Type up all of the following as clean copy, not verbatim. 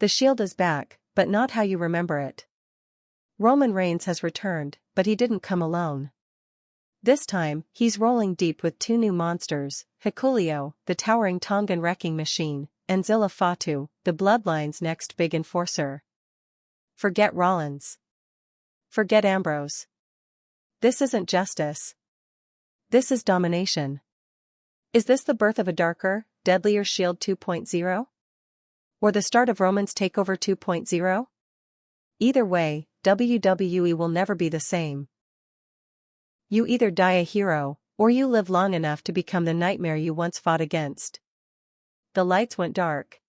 The shield is back, but not how you remember it. Roman Reigns has returned, but he didn't come alone. This time, he's rolling deep with two new monsters, Hikuleo, the towering Tongan wrecking machine, and Zilla Fatu, the Bloodline's next big enforcer. Forget Rollins. Forget Ambrose. This isn't justice. This is domination. Is this the birth of a darker, deadlier Shield 2.0? Or the start of Roman's takeover 2.0? Either way, WWE will never be the same. You either die a hero, or you live long enough to become the nightmare you once fought against. The lights went dark.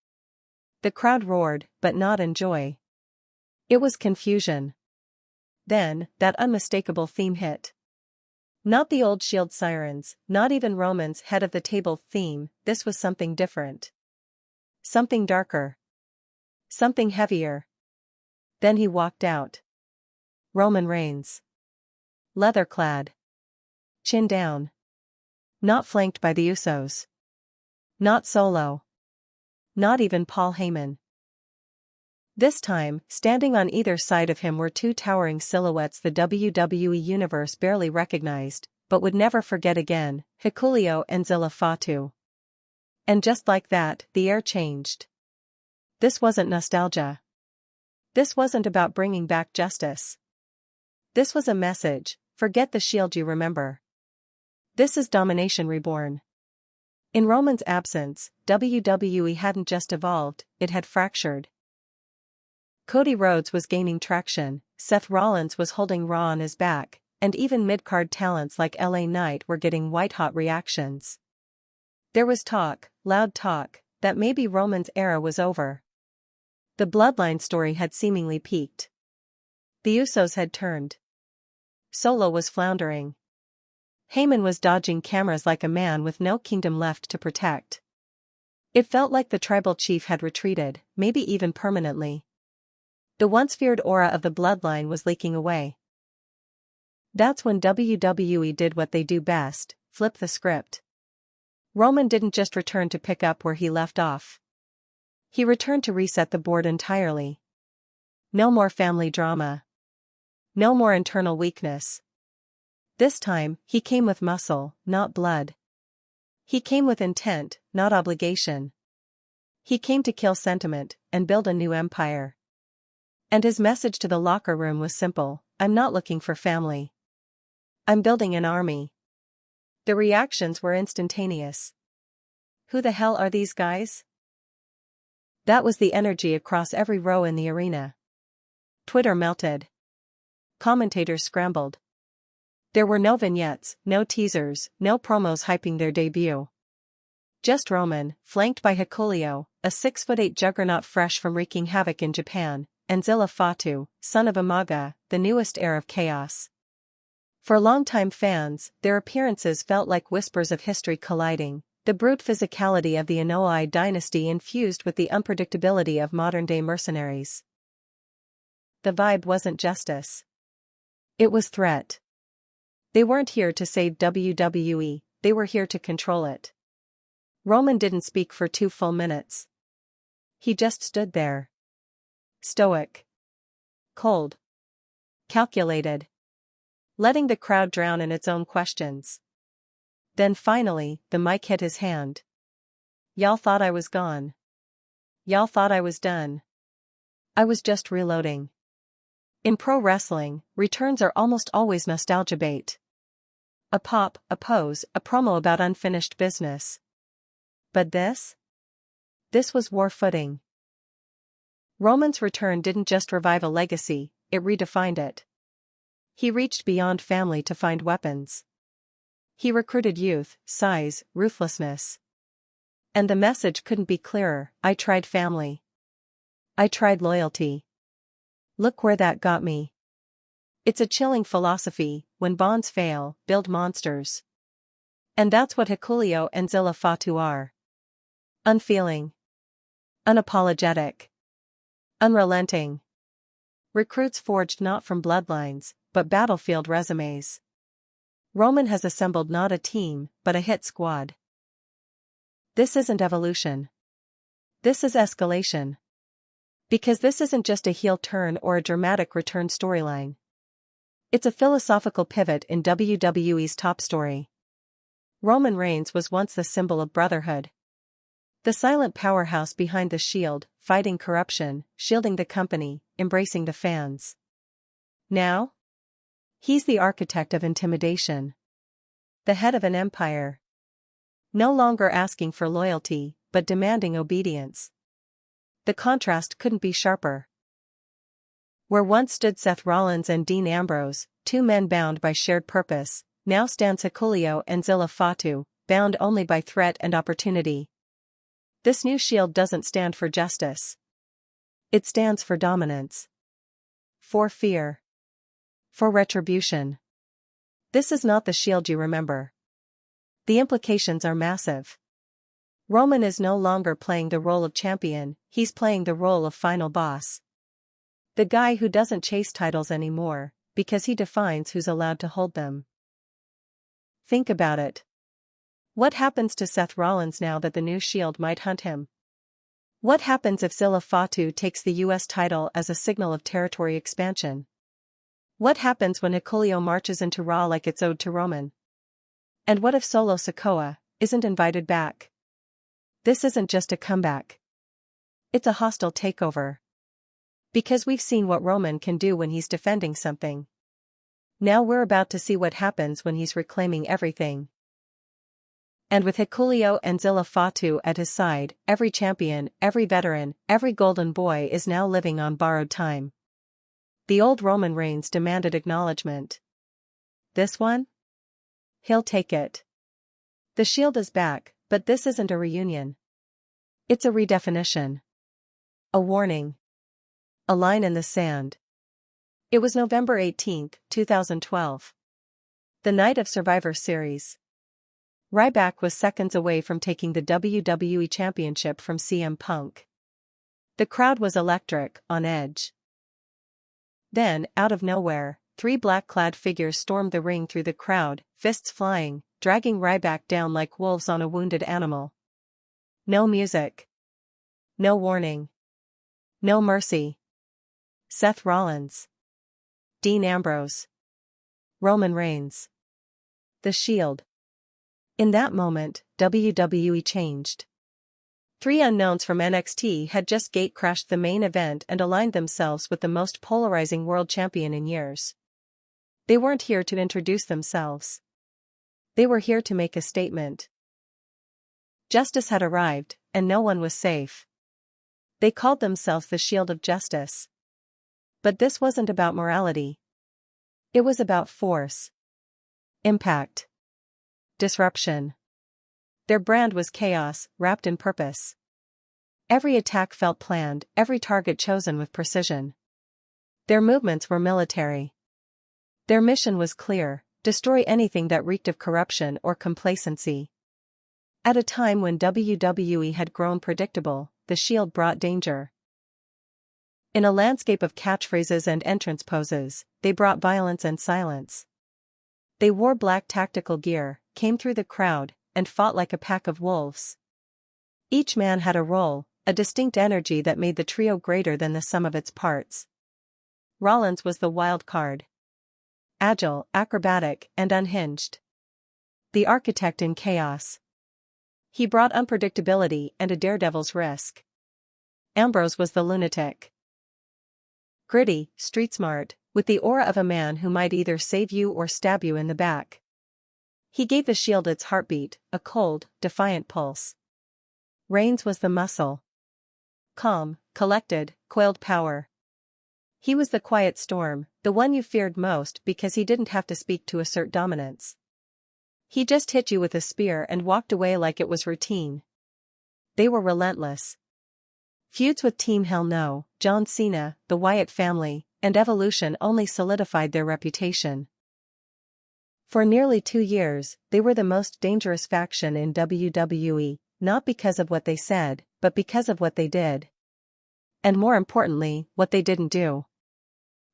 The crowd roared, but not in joy. It was confusion. Then, that unmistakable theme hit. Not the old Shield sirens, not even Roman's head of the table theme, this was something different. Something darker. Something heavier. Then he walked out. Roman Reigns. Leather-clad. Chin down. Not flanked by the Usos. Not solo. Not even Paul Heyman. This time, standing on either side of him were two towering silhouettes the WWE Universe barely recognized, but would never forget again, Hikuleo and Zilla Fatu. And just like that, the air changed. This wasn't nostalgia. This wasn't about bringing back justice. This was a message, forget the Shield you remember. This is domination reborn. In Roman's absence, WWE hadn't just evolved, it had fractured. Cody Rhodes was gaining traction, Seth Rollins was holding Raw on his back, and even mid-card talents like LA Knight were getting white-hot reactions. There was talk, loud talk, that maybe Roman's era was over. The Bloodline story had seemingly peaked. The Usos had turned. Solo was floundering. Heyman was dodging cameras like a man with no kingdom left to protect. It felt like the tribal chief had retreated, maybe even permanently. The once feared aura of the Bloodline was leaking away. That's when WWE did what they do best, flip the script. Roman didn't just return to pick up where he left off. He returned to reset the board entirely. No more family drama. No more internal weakness. This time, he came with muscle, not blood. He came with intent, not obligation. He came to kill sentiment, and build a new empire. And his message to the locker room was simple, I'm not looking for family. I'm building an army. The reactions were instantaneous. Who the hell are these guys? That was the energy across every row in the arena. Twitter melted. Commentators scrambled. There were no vignettes, no teasers, no promos hyping their debut. Just Roman, flanked by Hikuleo, a 6'8" juggernaut fresh from wreaking havoc in Japan, and Zilla Fatu, son of Umaga, the newest heir of chaos. For longtime fans, their appearances felt like whispers of history colliding, the brute physicality of the Inoue dynasty infused with the unpredictability of modern-day mercenaries. The vibe wasn't justice. It was threat. They weren't here to save WWE, they were here to control it. Roman didn't speak for 2 full minutes. He just stood there. Stoic. Cold. Calculated. Letting the crowd drown in its own questions. Then finally, the mic hit his hand. Y'all thought I was gone. Y'all thought I was done. I was just reloading. In pro wrestling, returns are almost always nostalgia bait. A pop, a pose, a promo about unfinished business. But this? This was war footing. Roman's return didn't just revive a legacy, it redefined it. He reached beyond family to find weapons. He recruited youth, size, ruthlessness. And the message couldn't be clearer, I tried family. I tried loyalty. Look where that got me. It's a chilling philosophy, when bonds fail, build monsters. And that's what Hikuleo and Zilla Fatu are. Unfeeling. Unapologetic. Unrelenting. Recruits forged not from bloodlines, but battlefield resumes. Roman has assembled not a team, but a hit squad. This isn't evolution. This is escalation. Because this isn't just a heel turn or a dramatic return storyline. It's a philosophical pivot in WWE's top story. Roman Reigns was once the symbol of brotherhood. The silent powerhouse behind the Shield, fighting corruption, shielding the company, embracing the fans. Now? He's the architect of intimidation. The head of an empire. No longer asking for loyalty, but demanding obedience. The contrast couldn't be sharper. Where once stood Seth Rollins and Dean Ambrose, two men bound by shared purpose, now stands Hikuleo and Zilla Fatu, bound only by threat and opportunity. This new Shield doesn't stand for justice. It stands for dominance. For fear. For retribution. This is not the Shield you remember. The implications are massive. Roman is no longer playing the role of champion, he's playing the role of final boss. The guy who doesn't chase titles anymore, because he defines who's allowed to hold them. Think about it. What happens to Seth Rollins now that the new Shield might hunt him? What happens if Zilla Fatu takes the US title as a signal of territory expansion? What happens when Hikuleo marches into Raw like it's owed to Roman? And what if Solo Sikoa isn't invited back? This isn't just a comeback. It's a hostile takeover. Because we've seen what Roman can do when he's defending something. Now we're about to see what happens when he's reclaiming everything. And with Hikuleo and Zilla Fatu at his side, every champion, every veteran, every golden boy is now living on borrowed time. The old Roman Reigns demanded acknowledgement. This one? He'll take it. The Shield is back, but this isn't a reunion. It's a redefinition. A warning. A line in the sand. It was November 18, 2012. The night of Survivor Series. Ryback was seconds away from taking the WWE Championship from CM Punk. The crowd was electric, on edge. Then, out of nowhere, three black-clad figures stormed the ring through the crowd, fists flying, dragging Ryback down like wolves on a wounded animal. No music. No warning. No mercy. Seth Rollins. Dean Ambrose. Roman Reigns. The Shield. In that moment, WWE changed. Three unknowns from NXT had just gate-crashed the main event and aligned themselves with the most polarizing world champion in years. They weren't here to introduce themselves. They were here to make a statement. Justice had arrived, and no one was safe. They called themselves the Shield of Justice. But this wasn't about morality. It was about force. Impact. Disruption. Their brand was chaos, wrapped in purpose. Every attack felt planned, every target chosen with precision. Their movements were military. Their mission was clear: destroy anything that reeked of corruption or complacency. At a time when WWE had grown predictable, the Shield brought danger. In a landscape of catchphrases and entrance poses, they brought violence and silence. They wore black tactical gear, came through the crowd, and fought like a pack of wolves. Each man had a role, a distinct energy that made the trio greater than the sum of its parts. Rollins was the wild card. Agile, acrobatic, and unhinged. The architect in chaos. He brought unpredictability and a daredevil's risk. Ambrose was the lunatic. Gritty, street-smart, with the aura of a man who might either save you or stab you in the back. He gave the Shield its heartbeat, a cold, defiant pulse. Reigns was the muscle. Calm, collected, coiled power. He was the quiet storm, the one you feared most because he didn't have to speak to assert dominance. He just hit you with a spear and walked away like it was routine. They were relentless. Feuds with Team Hell No, John Cena, the Wyatt family, and Evolution only solidified their reputation. For nearly 2 years, they were the most dangerous faction in WWE, not because of what they said, but because of what they did. And more importantly, what they didn't do.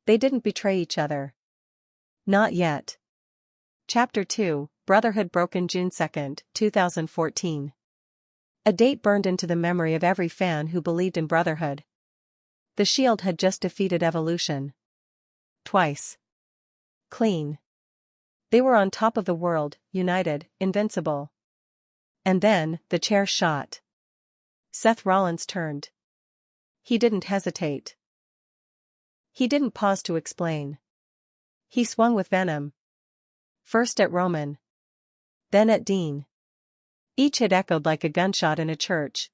They didn't betray each other. Not yet. Chapter 2, Brotherhood broken June 2, 2014. A date burned into the memory of every fan who believed in brotherhood. The Shield had just defeated Evolution. Twice. Clean. They were on top of the world, united, invincible. And then, the chair shot. Seth Rollins turned. He didn't hesitate. He didn't pause to explain. He swung with venom. First at Roman. Then at Dean. Each hit echoed like a gunshot in a church.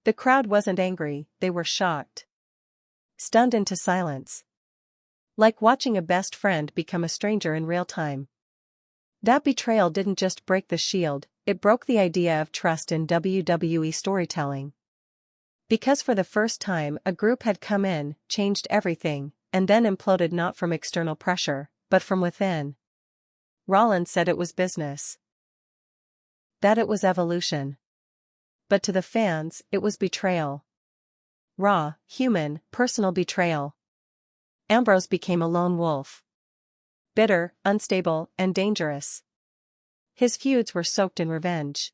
The crowd wasn't angry, they were shocked. Stunned into silence. Like watching a best friend become a stranger in real time. That betrayal didn't just break the Shield, it broke the idea of trust in WWE storytelling. Because for the first time a group had come in, changed everything, and then imploded not from external pressure, but from within. Rollins said it was business. That it was evolution. But to the fans, it was betrayal. Raw, human, personal betrayal. Ambrose became a lone wolf. Bitter, unstable, and dangerous. His feuds were soaked in revenge.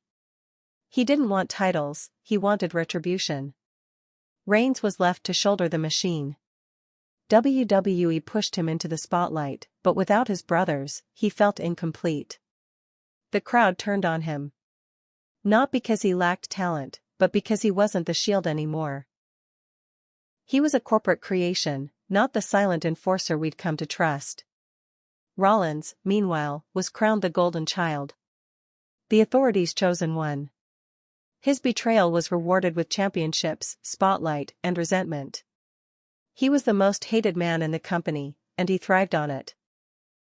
He didn't want titles, he wanted retribution. Reigns was left to shoulder the machine. WWE pushed him into the spotlight, but without his brothers, he felt incomplete. The crowd turned on him. Not because he lacked talent, but because he wasn't the Shield anymore. He was a corporate creation, not the silent enforcer we'd come to trust. Rollins, meanwhile, was crowned the Golden Child. The authorities' chosen one. His betrayal was rewarded with championships, spotlight, and resentment. He was the most hated man in the company, and he thrived on it.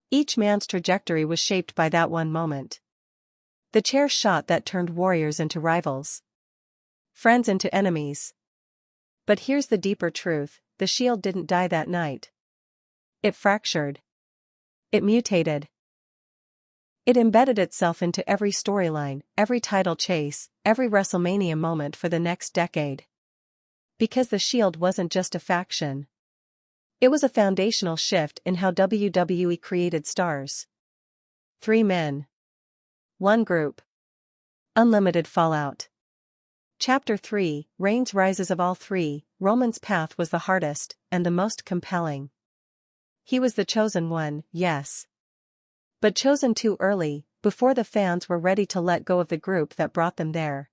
Each man's trajectory was shaped by that one moment. The chair shot that turned warriors into rivals. Friends into enemies. But here's the deeper truth, the Shield didn't die that night. It fractured. It mutated. It embedded itself into every storyline, every title chase, every WrestleMania moment for the next decade. Because the Shield wasn't just a faction. It was a foundational shift in how WWE created stars. 3 men. 1 group. Unlimited fallout. Chapter 3, Reigns rises. Of all 3, Roman's path was the hardest, and the most compelling. He was the chosen one, yes. But chosen too early, before the fans were ready to let go of the group that brought them there.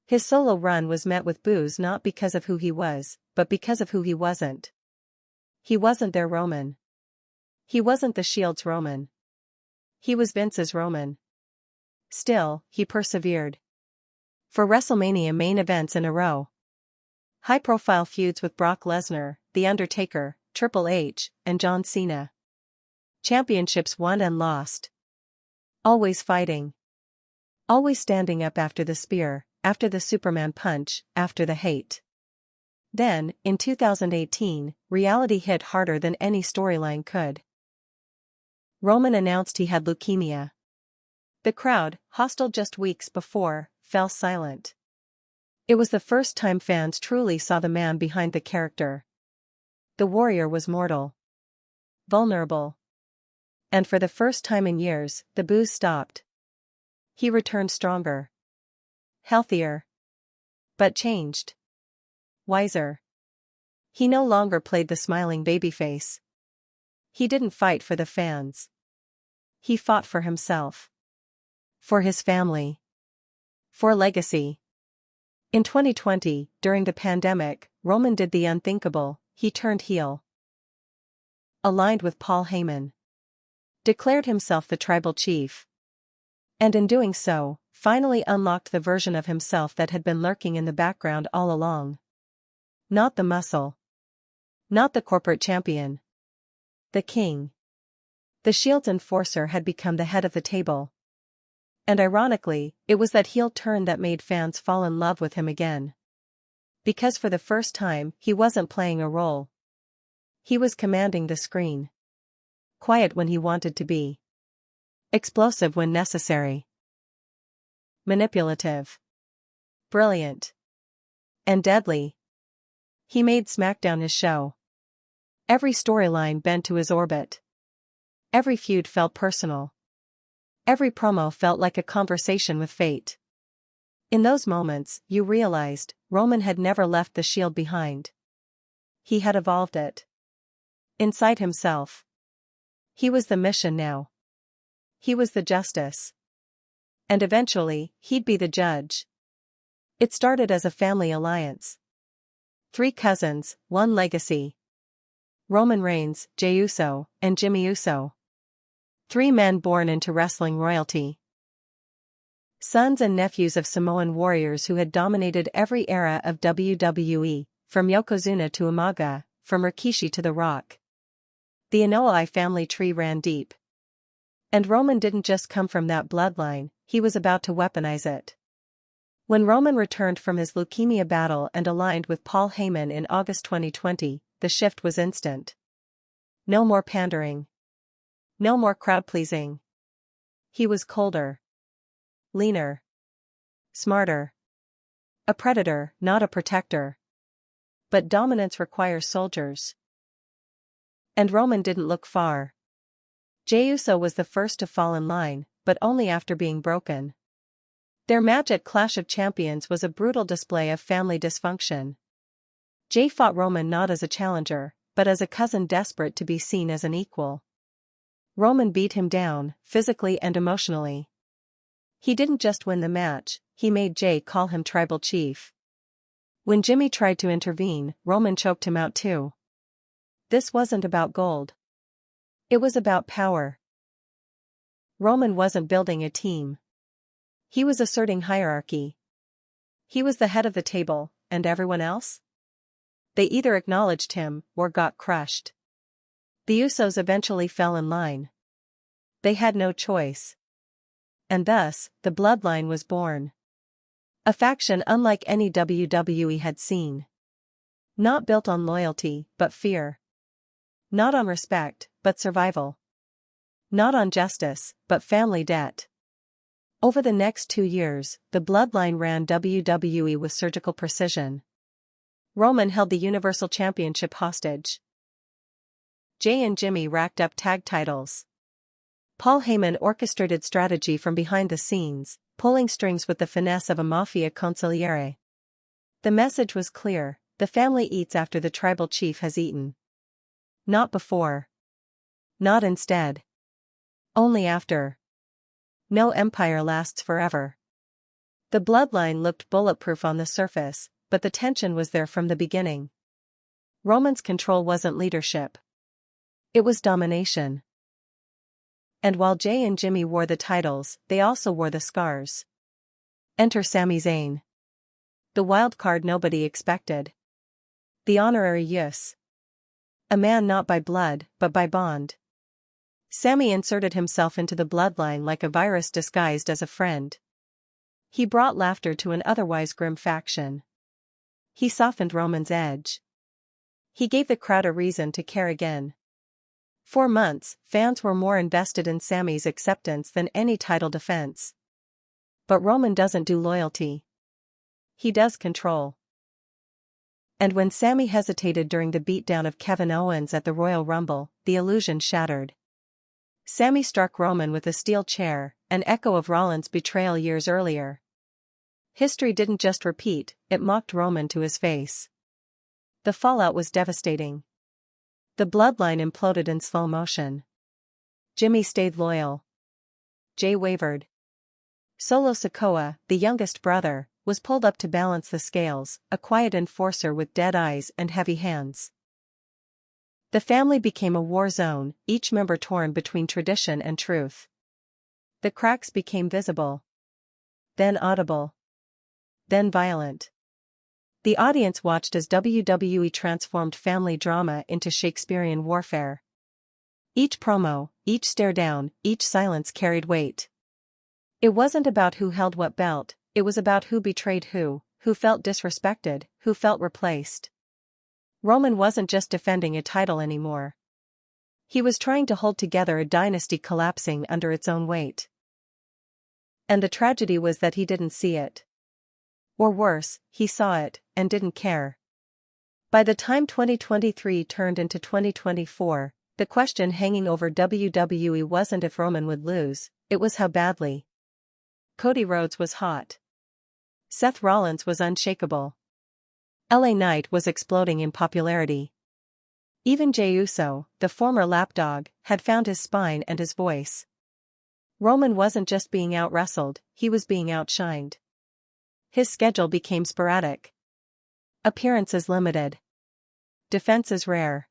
His solo run was met with boos not because of who he was, but because of who he wasn't. He wasn't their Roman. He wasn't the Shield's Roman. He was Vince's Roman. Still, he persevered. For WrestleMania main events in a row. High-profile feuds with Brock Lesnar, The Undertaker, Triple H, and John Cena. Championships won and lost. Always fighting. Always standing up after the spear, after the Superman punch, after the hate. Then, in 2018, reality hit harder than any storyline could. Roman announced he had leukemia. The crowd, hostile just weeks before, fell silent. It was the first time fans truly saw the man behind the character. The warrior was mortal. Vulnerable. And for the first time in years, the boos stopped. He returned stronger. Healthier. But changed. Wiser. He no longer played the smiling babyface. He didn't fight for the fans. He fought for himself. For his family. For legacy. In 2020, during the pandemic, Roman did the unthinkable, he turned heel. Aligned with Paul Heyman. Declared himself the tribal chief. And in doing so, finally unlocked the version of himself that had been lurking in the background all along. Not the muscle. Not the corporate champion. The king. The Shield's enforcer had become the head of the table. And ironically, it was that heel turn that made fans fall in love with him again. Because for the first time, he wasn't playing a role. He was commanding the screen. Quiet when he wanted to be. Explosive when necessary. Manipulative. Brilliant. And deadly. He made SmackDown his show. Every storyline bent to his orbit. Every feud felt personal. Every promo felt like a conversation with fate. In those moments, you realized, Roman had never left the Shield behind. he had evolved it. Inside himself. He was the mission now. He was the justice. And eventually, he'd be the judge. It started as a family alliance. 3 cousins, 1 legacy. Roman Reigns, Jey Uso, and Jimmy Uso. 3 men born into wrestling royalty. Sons and nephews of Samoan warriors who had dominated every era of WWE, from Yokozuna to Umaga, from Rikishi to The Rock. The Inoue family tree ran deep. And Roman didn't just come from that bloodline, he was about to weaponize it. When Roman returned from his leukemia battle and aligned with Paul Heyman in August 2020, the shift was instant. No more pandering. No more crowd-pleasing. He was colder. Leaner. Smarter. A predator, not a protector. But dominance requires soldiers. And Roman didn't look far. Jey Uso was the first to fall in line, but only after being broken. Their match at Clash of Champions was a brutal display of family dysfunction. Jey fought Roman not as a challenger, but as a cousin desperate to be seen as an equal. Roman beat him down, physically and emotionally. He didn't just win the match, he made Jey call him tribal chief. When Jimmy tried to intervene, Roman choked him out too. This wasn't about gold. It was about power. Roman wasn't building a team. He was asserting hierarchy. He was the head of the table, and everyone else? They either acknowledged him, or got crushed. The Usos eventually fell in line. They had no choice. And thus, the Bloodline was born. A faction unlike any WWE had seen. Not built on loyalty, but fear. Not on respect, but survival. Not on justice, but family debt. Over the next 2 years, the Bloodline ran WWE with surgical precision. Roman held the Universal Championship hostage. Jey and Jimmy racked up tag titles. Paul Heyman orchestrated strategy from behind the scenes, pulling strings with the finesse of a mafia consigliere. The message was clear: the family eats after the tribal chief has eaten. Not before. Not instead. Only after. No empire lasts forever. The Bloodline looked bulletproof on the surface, but the tension was there from the beginning. Roman's control wasn't leadership. It was domination. And while Jey and Jimmy wore the titles, they also wore the scars. Enter Sami Zayn. The wild card nobody expected. The honorary Yus. A man not by blood, but by bond. Sami inserted himself into the Bloodline like a virus disguised as a friend. He brought laughter to an otherwise grim faction. He softened Roman's edge. He gave the crowd a reason to care again. For months, fans were more invested in Sami's acceptance than any title defense. But Roman doesn't do loyalty. He does control. And when Sami hesitated during the beatdown of Kevin Owens at the Royal Rumble, the illusion shattered. Sami struck Roman with a steel chair, an echo of Rollins' betrayal years earlier. History didn't just repeat, it mocked Roman to his face. The fallout was devastating. The Bloodline imploded in slow motion. Jimmy stayed loyal. Jey wavered. Solo Sikoa, the youngest brother, was pulled up to balance the scales, a quiet enforcer with dead eyes and heavy hands. The family became a war zone, each member torn between tradition and truth. The cracks became visible. Then audible. Then violent. The audience watched as WWE transformed family drama into Shakespearean warfare. Each promo, each stare down, each silence carried weight. It wasn't about who held what belt, it was about who betrayed who felt disrespected, who felt replaced. Roman wasn't just defending a title anymore. He was trying to hold together a dynasty collapsing under its own weight. And the tragedy was that he didn't see it. Or worse, he saw it, and didn't care. By the time 2023 turned into 2024, the question hanging over WWE wasn't if Roman would lose, it was how badly. Cody Rhodes was hot. Seth Rollins was unshakable. LA Knight was exploding in popularity. Even Jey Uso, the former lapdog, had found his spine and his voice. Roman wasn't just being out-wrestled, he was being outshined. His schedule became sporadic. Appearances limited. Defenses rare.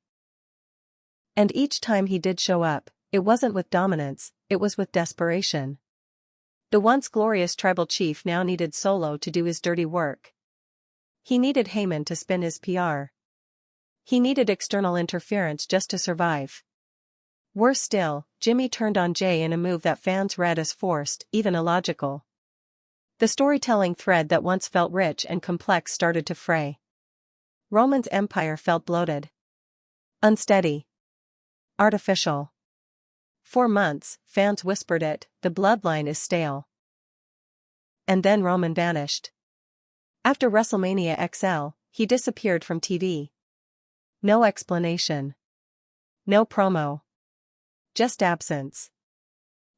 And each time he did show up, it wasn't with dominance, it was with desperation. The once glorious tribal chief now needed Solo to do his dirty work. He needed Heyman to spin his PR. He needed external interference just to survive. Worse still, Jimmy turned on Jey in a move that fans read as forced, even illogical. The storytelling thread that once felt rich and complex started to fray. Roman's empire felt bloated. Unsteady. Artificial. For months, fans whispered it, the bloodline is stale. And then Roman vanished. After WrestleMania XL, he disappeared from TV. No explanation. No promo. Just absence.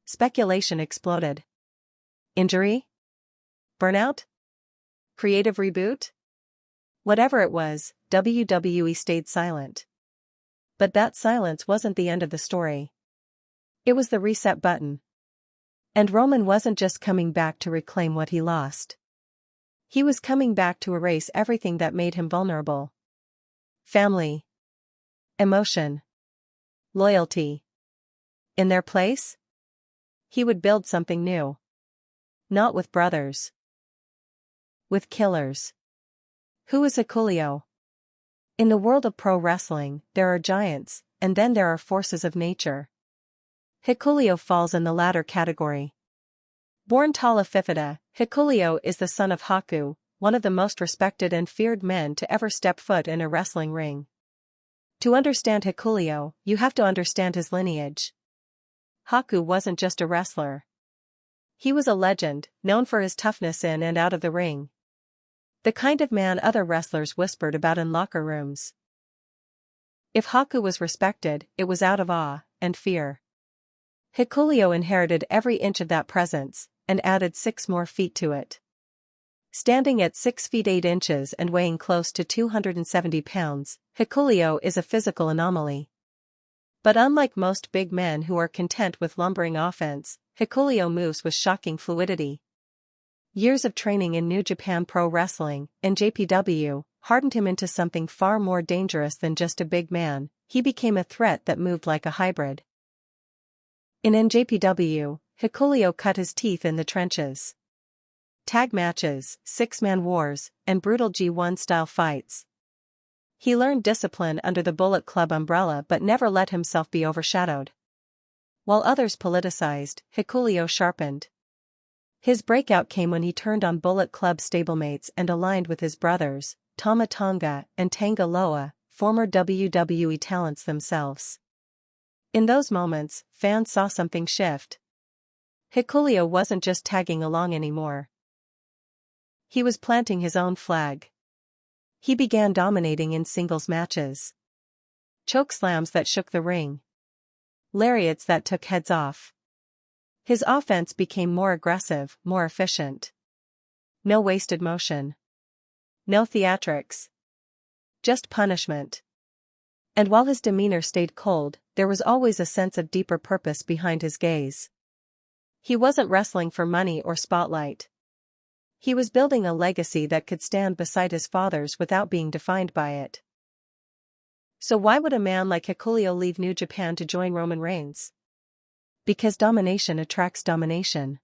Speculation exploded. Injury? Burnout? Creative reboot? Whatever it was, WWE stayed silent. But that silence wasn't the end of the story. It was the reset button. And Roman wasn't just coming back to reclaim what he lost. He was coming back to erase everything that made him vulnerable. Family. Emotion. Loyalty. In their place? He would build something new. Not with brothers. With killers. Who is Hikuleo? In the world of pro wrestling, there are giants, and then there are forces of nature. Hikuleo falls in the latter category. Born Talafifida, Hikuleo is the son of Haku, one of the most respected and feared men to ever step foot in a wrestling ring. To understand Hikuleo, you have to understand his lineage. Haku wasn't just a wrestler. He was a legend, known for his toughness in and out of the ring. The kind of man other wrestlers whispered about in locker rooms. If Haku was respected, it was out of awe and fear. Hikuleo inherited every inch of that presence, and added 6 more feet to it. Standing at 6 feet 8 inches and weighing close to 270 pounds, Hikuleo is a physical anomaly. But unlike most big men who are content with lumbering offense, Hikuleo moves with shocking fluidity. Years of training in New Japan Pro Wrestling, NJPW, hardened him into something far more dangerous than just a big man. He became a threat that moved like a hybrid. In NJPW, Hikuleo cut his teeth in the trenches. Tag matches, 6-man wars, and brutal G1-style fights. He learned discipline under the Bullet Club umbrella but never let himself be overshadowed. While others politicized, Hikuleo sharpened. His breakout came when he turned on Bullet Club stablemates and aligned with his brothers, Tama Tonga and Tanga Loa, former WWE talents themselves. In those moments, fans saw something shift. Hikuleo wasn't just tagging along anymore. He was planting his own flag. He began dominating in singles matches. Chokeslams that shook the ring. Lariats that took heads off. His offense became more aggressive, more efficient. No wasted motion. No theatrics. Just punishment. And while his demeanor stayed cold, there was always a sense of deeper purpose behind his gaze. He wasn't wrestling for money or spotlight. He was building a legacy that could stand beside his father's without being defined by it. So why would a man like Hikuleo leave New Japan to join Roman Reigns? Because domination attracts domination.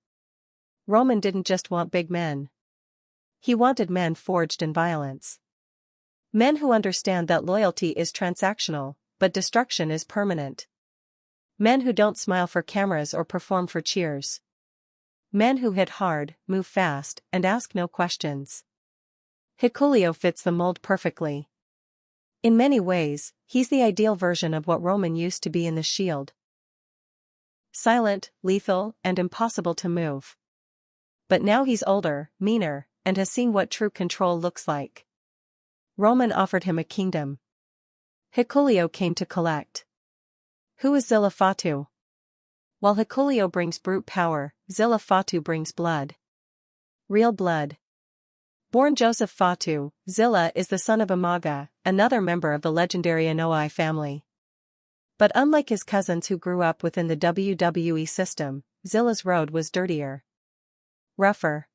Roman didn't just want big men. He wanted men forged in violence. Men who understand that loyalty is transactional, but destruction is permanent. Men who don't smile for cameras or perform for cheers. Men who hit hard, move fast, and ask no questions. Hikuleo fits the mold perfectly. In many ways, he's the ideal version of what Roman used to be in the Shield. Silent, lethal, and impossible to move. But now he's older, meaner, and has seen what true control looks like. Roman offered him a kingdom. Hikuleo came to collect. Who is Zilla Fatu? While Hikuleo brings brute power, Zilla Fatu brings blood. Real blood. Born Joseph Fatu, Zilla is the son of Umaga, another member of the legendary Anoa'i family. But unlike his cousins who grew up within the WWE system, Zilla's road was dirtier. Rougher.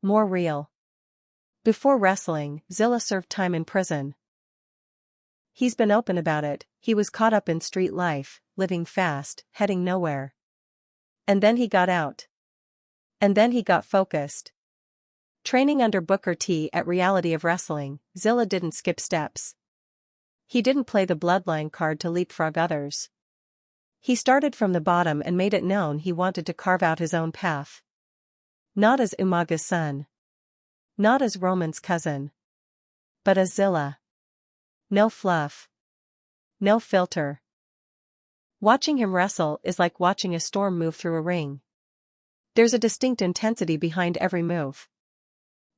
More real. Before wrestling, Zilla served time in prison. He's been open about it. He was caught up in street life, living fast, heading nowhere. And then he got out. And then he got focused. Training under Booker T at Reality of Wrestling, Zilla didn't skip steps. He didn't play the Bloodline card to leapfrog others. He started from the bottom and made it known he wanted to carve out his own path. Not as Umaga's son. Not as Roman's cousin. But as Zilla. No fluff. No filter. Watching him wrestle is like watching a storm move through a ring. There's a distinct intensity behind every move.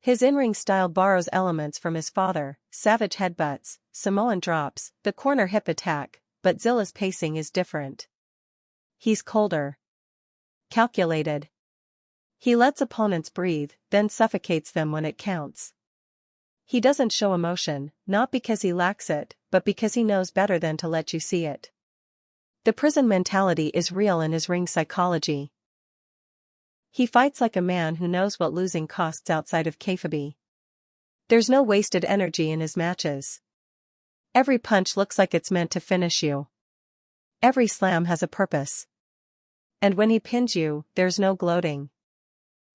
His in-ring style borrows elements from his father, savage headbutts, Samoan drops, the corner hip attack, but Zilla's pacing is different. He's colder. Calculated. He lets opponents breathe, then suffocates them when it counts. He doesn't show emotion, not because he lacks it, but because he knows better than to let you see it. The prison mentality is real in his ring psychology. He fights like a man who knows what losing costs outside of kayfabe. There's no wasted energy in his matches. Every punch looks like it's meant to finish you. Every slam has a purpose. And when he pins you, there's no gloating.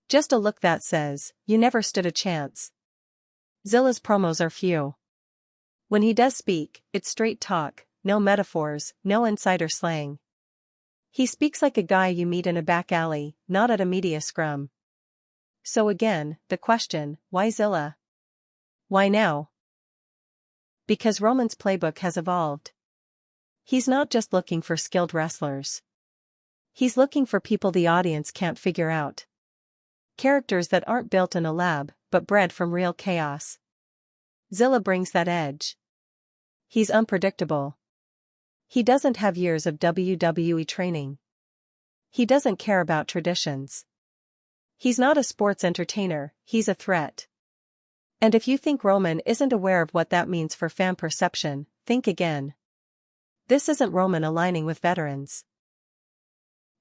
Just a look that says, you never stood a chance. Zilla's promos are few. When he does speak, it's straight talk, no metaphors, no insider slang. He speaks like a guy you meet in a back alley, not at a media scrum. So again, the question, why Zilla? Why now? Because Roman's playbook has evolved. He's not just looking for skilled wrestlers. He's looking for people the audience can't figure out. Characters that aren't built in a lab, but bred from real chaos. Zilla brings that edge. He's unpredictable. He doesn't have years of WWE training. He doesn't care about traditions. He's not a sports entertainer, he's a threat. And if you think Roman isn't aware of what that means for fan perception, think again. This isn't Roman aligning with veterans.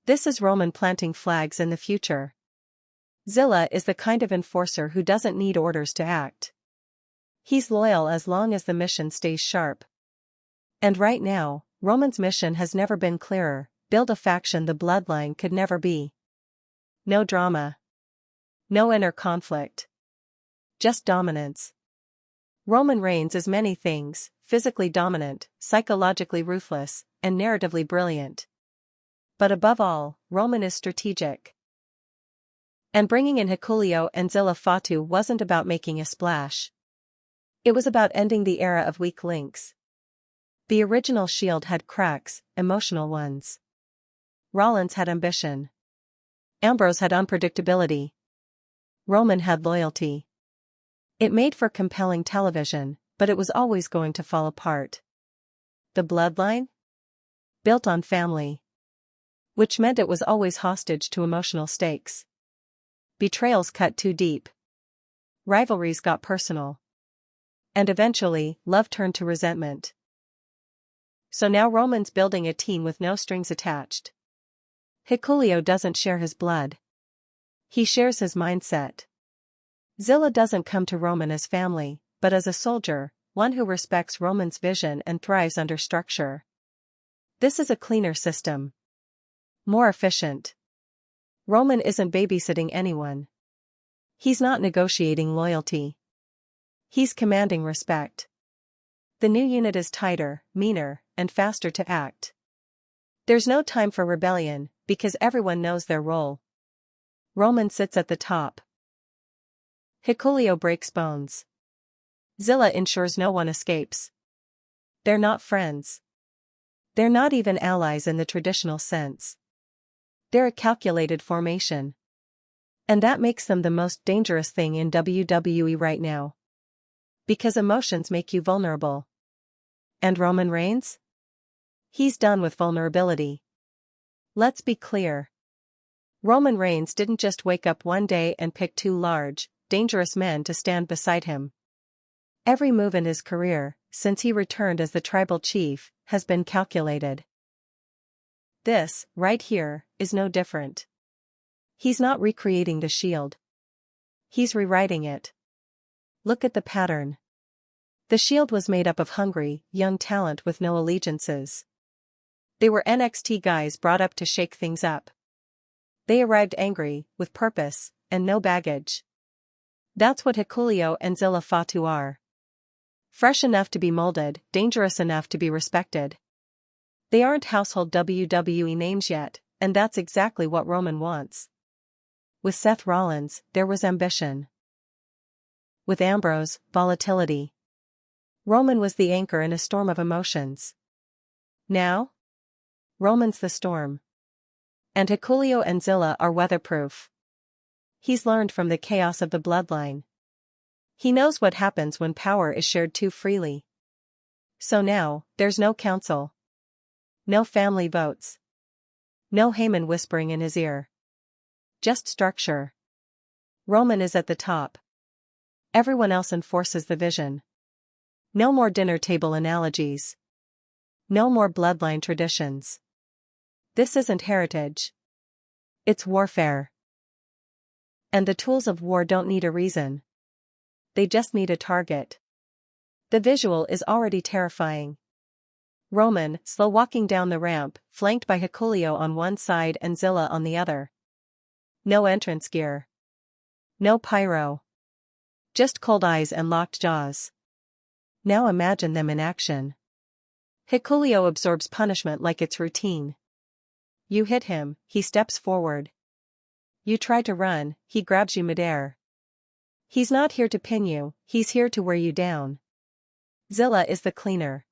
This is Roman planting flags in the future. Zilla is the kind of enforcer who doesn't need orders to act. He's loyal as long as the mission stays sharp. And right now, Roman's mission has never been clearer: build a faction the Bloodline could never be. No drama. No inner conflict. Just dominance. Roman Reigns is many things: physically dominant, psychologically ruthless, and narratively brilliant. But above all, Roman is strategic. And bringing in Hikuleo and Zilla Fatu wasn't about making a splash. It was about ending the era of weak links. The original Shield had cracks, emotional ones. Rollins had ambition. Ambrose had unpredictability. Roman had loyalty. It made for compelling television, but it was always going to fall apart. The Bloodline? Built on family. Which meant it was always hostage to emotional stakes. Betrayals cut too deep. Rivalries got personal. And eventually, love turned to resentment. So now Roman's building a team with no strings attached. Hikuleo doesn't share his blood. He shares his mindset. Zilla doesn't come to Roman as family, but as a soldier, one who respects Roman's vision and thrives under structure. This is a cleaner system. More efficient. Roman isn't babysitting anyone. He's not negotiating loyalty. He's commanding respect. The new unit is tighter, meaner, and faster to act. There's no time for rebellion, because everyone knows their role. Roman sits at the top. Hikuleo breaks bones. Zilla ensures no one escapes. They're not friends. They're not even allies in the traditional sense. They're a calculated formation. And that makes them the most dangerous thing in WWE right now. Because emotions make you vulnerable. And Roman Reigns? He's done with vulnerability. Let's be clear. Roman Reigns didn't just wake up one day and pick two large, dangerous men to stand beside him. Every move in his career, since he returned as the tribal chief, has been calculated. This, right here, is no different. He's not recreating the shield. He's rewriting it. Look at the pattern. The shield was made up of hungry, young talent with no allegiances. They were NXT guys brought up to shake things up. They arrived angry, with purpose, and no baggage. That's what Hikuleo and Zilla Fatu are. Fresh enough to be molded, dangerous enough to be respected. They aren't household WWE names yet, and that's exactly what Roman wants. With Seth Rollins, there was ambition. With Ambrose, volatility. Roman was the anchor in a storm of emotions. Now? Roman's the storm. And Hikuleo and Zilla are weatherproof. He's learned from the chaos of the bloodline. He knows what happens when power is shared too freely. So now, there's no council. No family votes. No Heyman whispering in his ear. Just structure. Roman is at the top. Everyone else enforces the vision. No more dinner table analogies. No more bloodline traditions. This isn't heritage. It's warfare. And the tools of war don't need a reason. They just need a target. The visual is already terrifying. Roman, slow walking down the ramp, flanked by Hikuleo on one side and Zilla on the other. No entrance gear. No pyro. Just cold eyes and locked jaws. Now imagine them in action. Hikuleo absorbs punishment like it's routine. You hit him, he steps forward. You try to run, he grabs you midair. He's not here to pin you, he's here to wear you down. Zilla is the cleaner.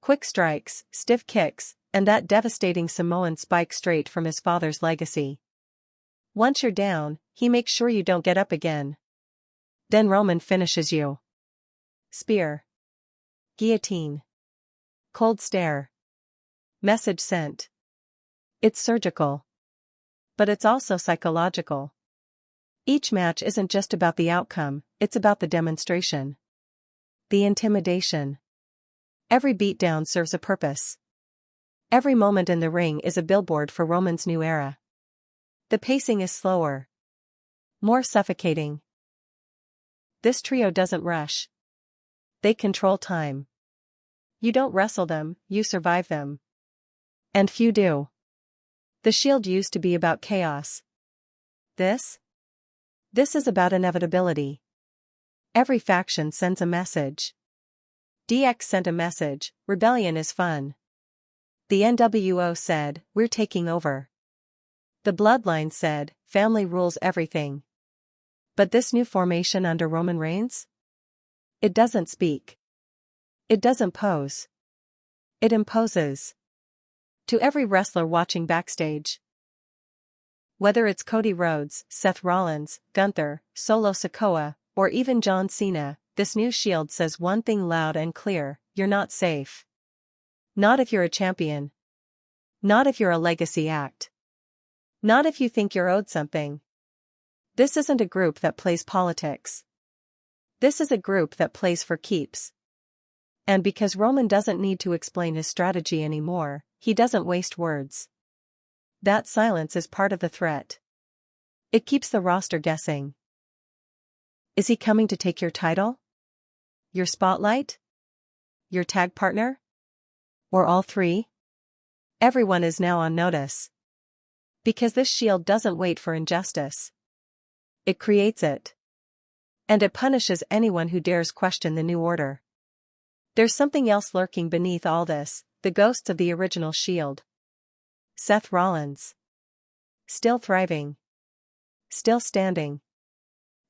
Quick strikes, stiff kicks, and that devastating Samoan spike straight from his father's legacy. Once you're down, he makes sure you don't get up again. Then Roman finishes you. Spear. Guillotine. Cold stare. Message sent. It's surgical. But it's also psychological. Each match isn't just about the outcome, it's about the demonstration. The intimidation. Every beatdown serves a purpose. Every moment in the ring is a billboard for Roman's new era. The pacing is slower. More suffocating. This trio doesn't rush. They control time. You don't wrestle them, you survive them. And few do. The Shield used to be about chaos. This is about inevitability. Every faction sends a message. DX sent a message, rebellion is fun. The NWO said, we're taking over. The Bloodline said, family rules everything. But this new formation under Roman Reigns? It doesn't speak. It doesn't pose. It imposes. To every wrestler watching backstage. Whether it's Cody Rhodes, Seth Rollins, Gunther, Solo Sikoa, or even John Cena, this new Shield says one thing loud and clear: you're not safe. Not if you're a champion. Not if you're a legacy act. Not if you think you're owed something. This isn't a group that plays politics. This is a group that plays for keeps. And because Roman doesn't need to explain his strategy anymore, he doesn't waste words. That silence is part of the threat. It keeps the roster guessing. Is he coming to take your title? Your spotlight? Your tag partner? Or all three? Everyone is now on notice. Because this Shield doesn't wait for injustice. It creates it. And it punishes anyone who dares question the new order. There's something else lurking beneath all this, the ghosts of the original Shield. Seth Rollins. Still thriving. Still standing.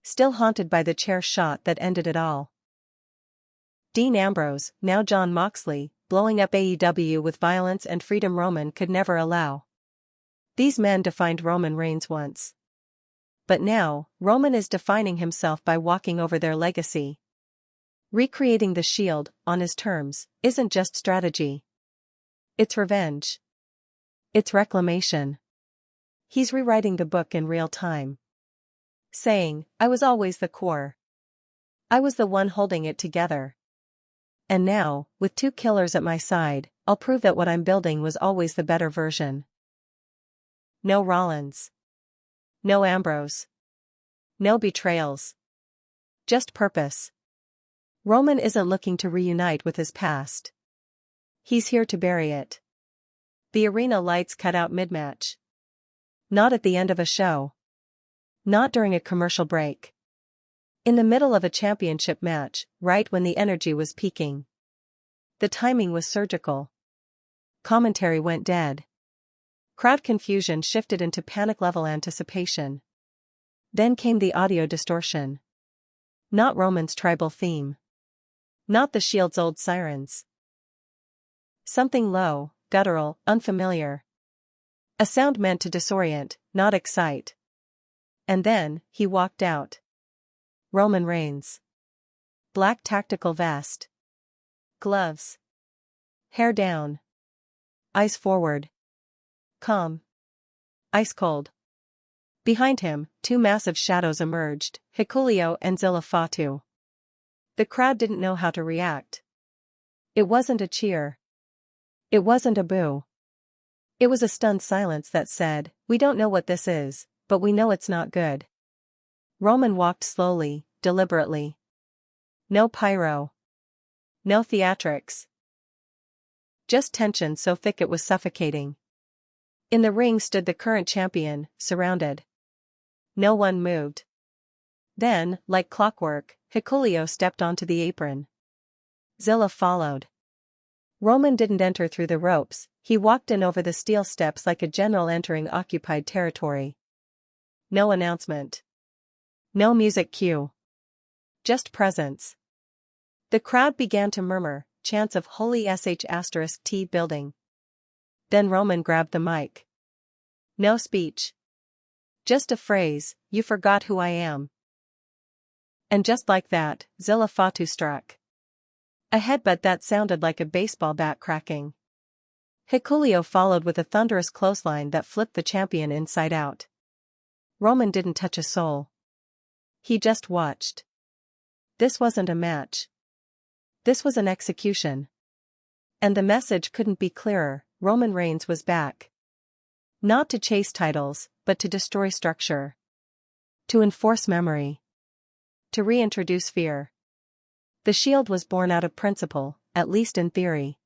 Still haunted by the chair shot that ended it all. Dean Ambrose, now Jon Moxley, blowing up AEW with violence and freedom Roman could never allow. These men defined Roman Reigns once. But now, Roman is defining himself by walking over their legacy. Recreating the Shield, on his terms, isn't just strategy. It's revenge. It's reclamation. He's rewriting the book in real time. saying, "I was always the core. I was the one holding it together. And now, with two killers at my side, I'll prove that what I'm building was always the better version." No Rollins. No Ambrose. No betrayals. Just purpose. Roman isn't looking to reunite with his past. He's here to bury it. The arena lights cut out mid-match. Not at the end of a show. Not during a commercial break. In the middle of a championship match, right when the energy was peaking. The timing was surgical. Commentary went dead. Crowd confusion shifted into panic-level anticipation. Then came the audio distortion. Not Roman's tribal theme. Not the Shield's old sirens. Something low, guttural, unfamiliar. A sound meant to disorient, not excite. And then, he walked out. Roman Reigns. Black tactical vest. Gloves. Hair down. Eyes forward. Calm. Ice cold. Behind him, two massive shadows emerged, Hikuleo and Zilla Fatu. The crowd didn't know how to react. It wasn't a cheer. It wasn't a boo. It was a stunned silence that said, "We don't know what this is, but we know it's not good." Roman walked slowly, deliberately. No pyro. No theatrics. Just tension so thick it was suffocating. In the ring stood the current champion, surrounded. No one moved. Then, like clockwork, Hikuleo stepped onto the apron. Zilla followed. Roman didn't enter through the ropes, he walked in over the steel steps like a general entering occupied territory. No announcement. No music cue. Just presence. The crowd began to murmur, chants of "Holy sh*T building." Then Roman grabbed the mic. No speech. Just a phrase, "You forgot who I am." And just like that, Zilla Fatu struck. A headbutt that sounded like a baseball bat cracking. Hikuleo followed with a thunderous clothesline that flipped the champion inside out. Roman didn't touch a soul. He just watched. This wasn't a match. This was an execution. And the message couldn't be clearer, Roman Reigns was back. Not to chase titles, but to destroy structure. To enforce memory. To reintroduce fear. The Shield was born out of principle, at least in theory.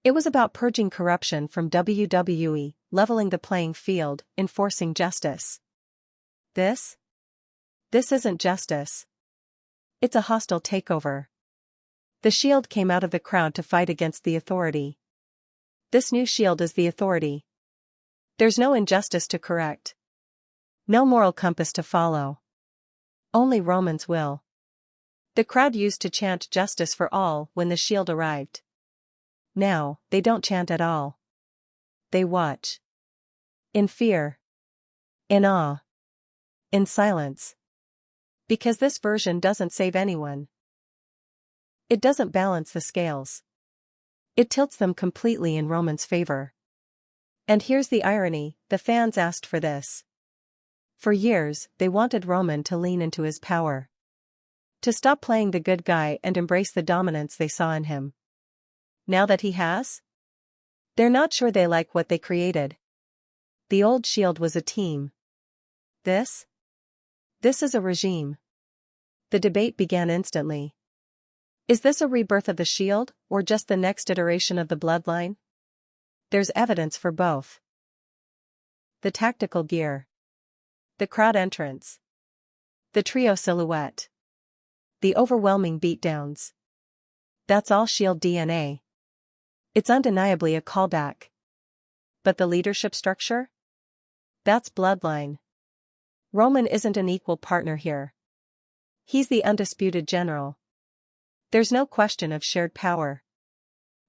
It was about purging corruption from WWE, leveling the playing field, enforcing justice. This isn't justice. It's a hostile takeover. The Shield came out of the crowd to fight against the authority. This new Shield is the authority. There's no injustice to correct. No moral compass to follow. Only Roman's will. The crowd used to chant justice for all when the Shield arrived. Now, they don't chant at all. They watch. In fear. In awe. In silence. Because this version doesn't save anyone. It doesn't balance the scales. It tilts them completely in Roman's favor. And here's the irony, the fans asked for this. For years, they wanted Roman to lean into his power. To stop playing the good guy and embrace the dominance they saw in him. Now that he has? They're not sure they like what they created. The old Shield was a team. This is a regime. The debate began instantly. Is this a rebirth of the Shield, or just the next iteration of the Bloodline? There's evidence for both. The tactical gear. The crowd entrance. The trio silhouette. The overwhelming beatdowns. That's all Shield DNA. It's undeniably a callback. But the leadership structure? That's Bloodline. Roman isn't an equal partner here. He's the undisputed general. There's no question of shared power.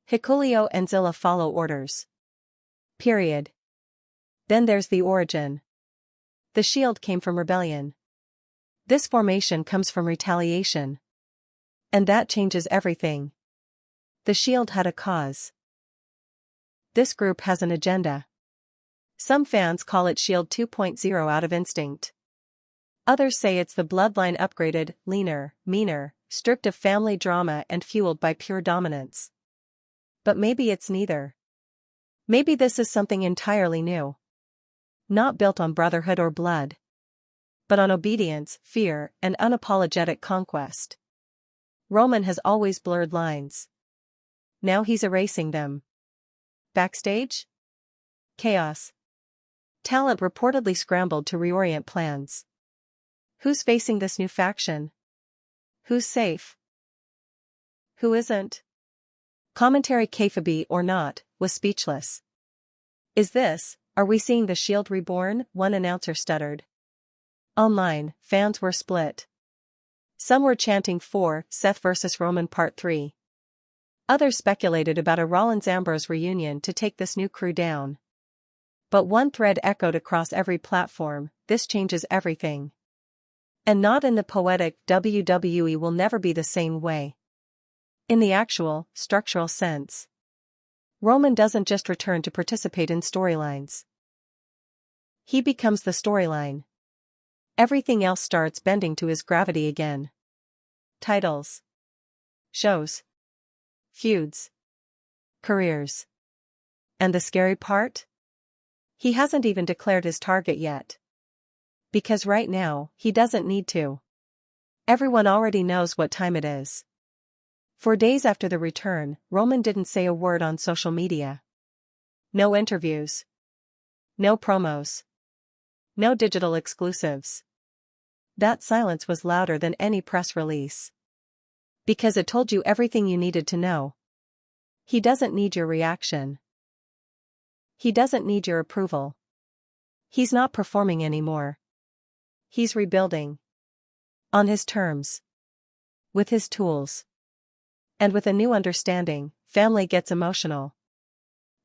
Hikuleo and Zilla follow orders. Period. Then there's the origin. The Shield came from rebellion. This formation comes from retaliation. And that changes everything. The Shield had a cause. This group has an agenda. Some fans call it Shield 2.0 out of instinct. Others say it's the Bloodline upgraded, leaner, meaner, stripped of family drama and fueled by pure dominance. But maybe it's neither. Maybe this is something entirely new. Not built on brotherhood or blood, but on obedience, fear, and unapologetic conquest. Roman has always blurred lines. Now he's erasing them. Backstage? Chaos. Talent reportedly scrambled to reorient plans. Who's facing this new faction? Who's safe? Who isn't? Commentary, kayfabe or not, was speechless. Are we seeing the Shield reborn? One announcer stuttered. Online, fans were split. Some were chanting for Seth vs. Roman Part 3. Others speculated about a Rollins-Ambrose reunion to take this new crew down. But one thread echoed across every platform: this changes everything. And not in the poetic WWE will never be the same way. In the actual, structural sense. Roman doesn't just return to participate in storylines. He becomes the storyline. Everything else starts bending to his gravity again. Titles. Shows. Feuds. Careers. And the scary part? He hasn't even declared his target yet. Because right now, he doesn't need to. Everyone already knows what time it is. For days after the return, Roman didn't say a word on social media. No interviews. No promos. No digital exclusives. That silence was louder than any press release. Because it told you everything you needed to know. He doesn't need your reaction. He doesn't need your approval. He's not performing anymore. He's rebuilding. On his terms. With his tools. And with a new understanding, family gets emotional.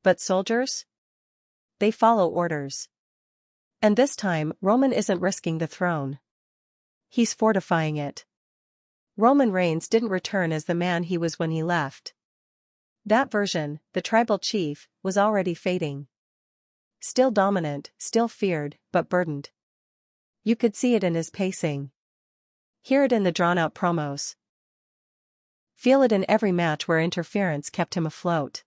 But soldiers? They follow orders. And this time, Roman isn't risking the throne. He's fortifying it. Roman Reigns didn't return as the man he was when he left. That version, the tribal chief, was already fading. Still dominant, still feared, but burdened. You could see it in his pacing. Hear it in the drawn-out promos. Feel it in every match where interference kept him afloat.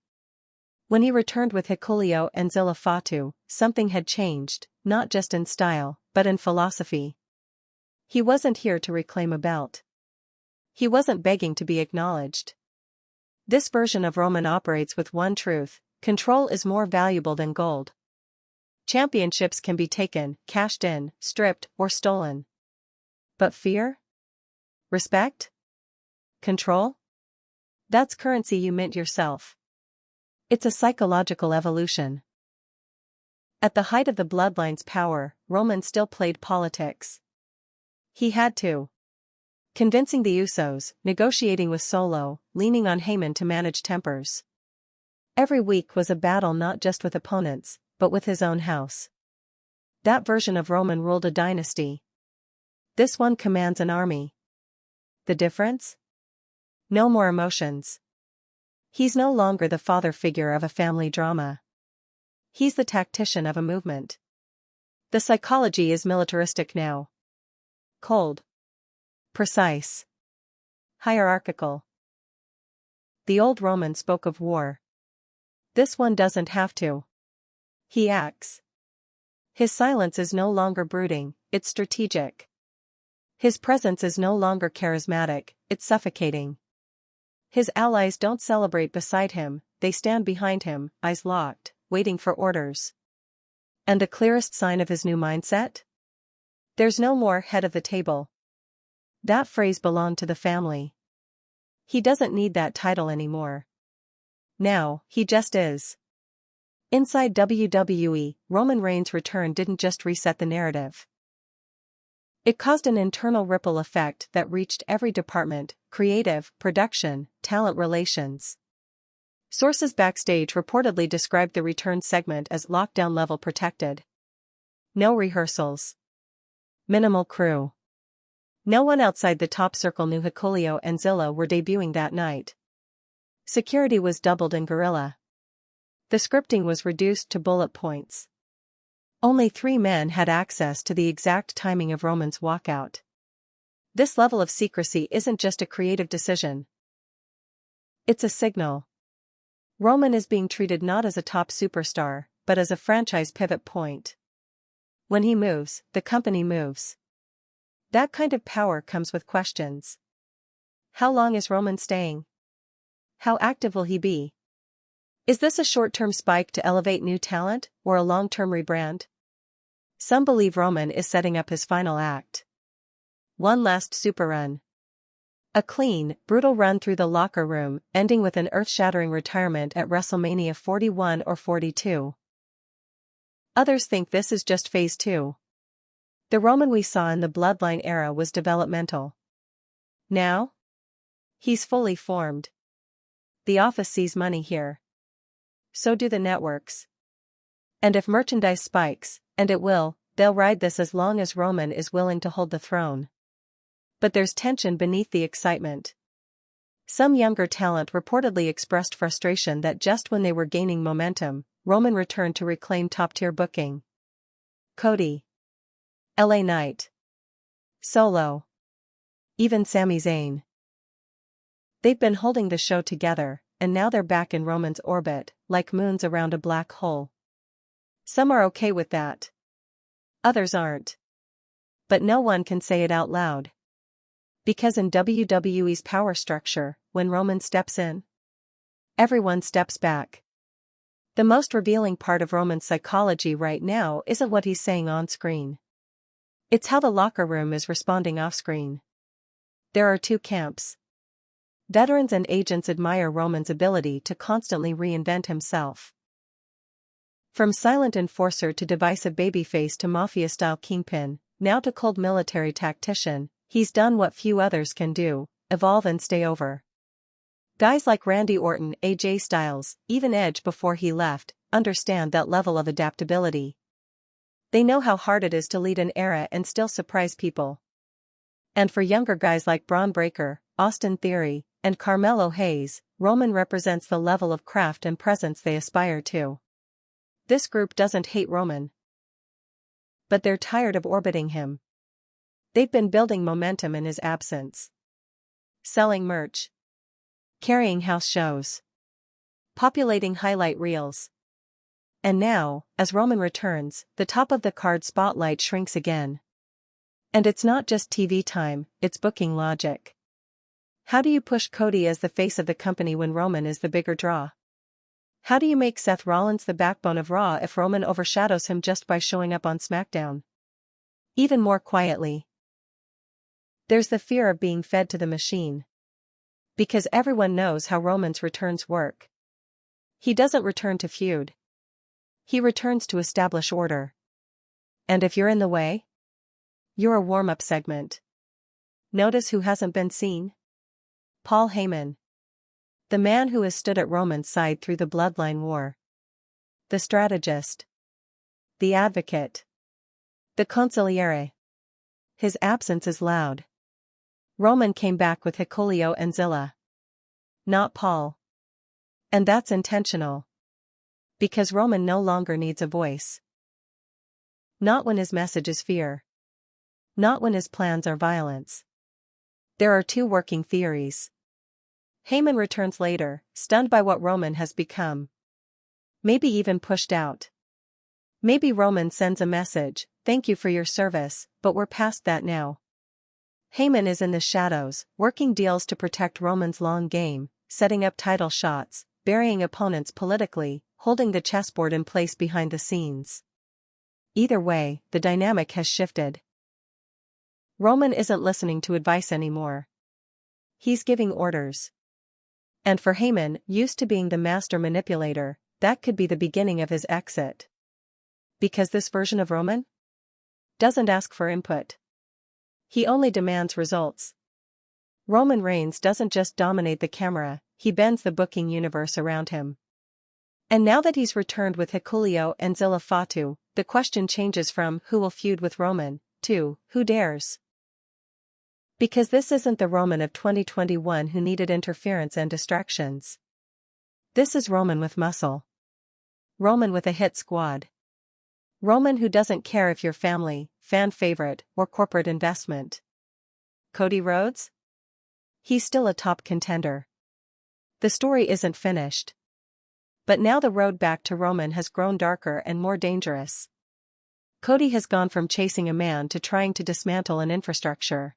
When he returned with Hikuleo and Zilla Fatu, something had changed, not just in style, but in philosophy. He wasn't here to reclaim a belt. He wasn't begging to be acknowledged. This version of Roman operates with one truth: control is more valuable than gold. Championships can be taken, cashed in, stripped, or stolen. But fear? Respect? Control? That's currency you mint yourself. It's a psychological evolution. At the height of the Bloodline's power, Roman still played politics. He had to. Convincing the Usos, negotiating with Solo, leaning on Heyman to manage tempers. Every week was a battle not just with opponents, but with his own house. That version of Roman ruled a dynasty. This one commands an army. The difference? No more emotions. He's no longer the father figure of a family drama. He's the tactician of a movement. The psychology is militaristic now. Cold. Precise. Hierarchical. The old Roman spoke of war. This one doesn't have to. He acts. His silence is no longer brooding, it's strategic. His presence is no longer charismatic, it's suffocating. His allies don't celebrate beside him, they stand behind him, eyes locked, waiting for orders. And the clearest sign of his new mindset? There's no more head of the table. That phrase belonged to the family. He doesn't need that title anymore. Now, he just is. Inside WWE, Roman Reigns' return didn't just reset the narrative. It caused an internal ripple effect that reached every department: creative, production, talent relations. Sources backstage reportedly described the return segment as lockdown-level protected. No rehearsals. Minimal crew. No one outside the top circle knew Hikuleo and Zilla were debuting that night. Security was doubled in guerrilla. The scripting was reduced to bullet points. Only 3 men had access to the exact timing of Roman's walkout. This level of secrecy isn't just a creative decision. It's a signal. Roman is being treated not as a top superstar, but as a franchise pivot point. When he moves, the company moves. That kind of power comes with questions. How long is Roman staying? How active will he be? Is this a short-term spike to elevate new talent, or a long-term rebrand? Some believe Roman is setting up his final act. One last super run. A clean, brutal run through the locker room, ending with an earth-shattering retirement at WrestleMania 41 or 42. Others think this is just phase 2. The Roman we saw in the Bloodline era was developmental. Now? He's fully formed. The office sees money here. So do the networks. And if merchandise spikes, and it will, they'll ride this as long as Roman is willing to hold the throne. But there's tension beneath the excitement. Some younger talent reportedly expressed frustration that just when they were gaining momentum, Roman returned to reclaim top-tier booking. Cody. LA Knight. Solo. Even Sami Zayn. They've been holding the show together, and now they're back in Roman's orbit, like moons around a black hole. Some are okay with that. Others aren't. But no one can say it out loud. Because in WWE's power structure, when Roman steps in, everyone steps back. The most revealing part of Roman's psychology right now isn't what he's saying on screen. It's how the locker room is responding off-screen. There are 2 camps. Veterans and agents admire Roman's ability to constantly reinvent himself. From silent enforcer to divisive babyface to mafia-style kingpin, now to cold military tactician, he's done what few others can do, evolve and stay over. Guys like Randy Orton, AJ Styles, even Edge before he left, understand that level of adaptability. They know how hard it is to lead an era and still surprise people. And for younger guys like Braun Breaker, Austin Theory, and Carmelo Hayes, Roman represents the level of craft and presence they aspire to. This group doesn't hate Roman. But they're tired of orbiting him. They've been building momentum in his absence. Selling merch. Carrying house shows. Populating highlight reels. And now, as Roman returns, the top of the card spotlight shrinks again. And it's not just TV time, it's booking logic. How do you push Cody as the face of the company when Roman is the bigger draw? How do you make Seth Rollins the backbone of Raw if Roman overshadows him just by showing up on SmackDown? Even more quietly. There's the fear of being fed to the machine. Because everyone knows how Roman's returns work. He doesn't return to feud. He returns to establish order. And if you're in the way, you're a warm-up segment. Notice who hasn't been seen? Paul Heyman. The man who has stood at Roman's side through the Bloodline war. The strategist. The advocate. The consigliere. His absence is loud. Roman came back with Hikuleo and Zilla. Not Paul. And that's intentional. Because Roman no longer needs a voice. Not when his message is fear. Not when his plans are violence. There are 2 working theories. Heyman returns later, stunned by what Roman has become. Maybe even pushed out. Maybe Roman sends a message, "Thank you for your service, but we're past that now." Heyman is in the shadows, working deals to protect Roman's long game, setting up title shots, burying opponents politically, holding the chessboard in place behind the scenes. Either way, the dynamic has shifted. Roman isn't listening to advice anymore. He's giving orders. And for Heyman, used to being the master manipulator, that could be the beginning of his exit. Because this version of Roman doesn't ask for input. He only demands results. Roman Reigns doesn't just dominate the camera, he bends the booking universe around him. And now that he's returned with Hikuleo and Zilla Fatu, the question changes from who will feud with Roman to who dares. Because this isn't the Roman of 2021 who needed interference and distractions. This is Roman with muscle. Roman with a hit squad. Roman who doesn't care if you're family, fan favorite, or corporate investment. Cody Rhodes? He's still a top contender. The story isn't finished. But now the road back to Roman has grown darker and more dangerous. Cody has gone from chasing a man to trying to dismantle an infrastructure.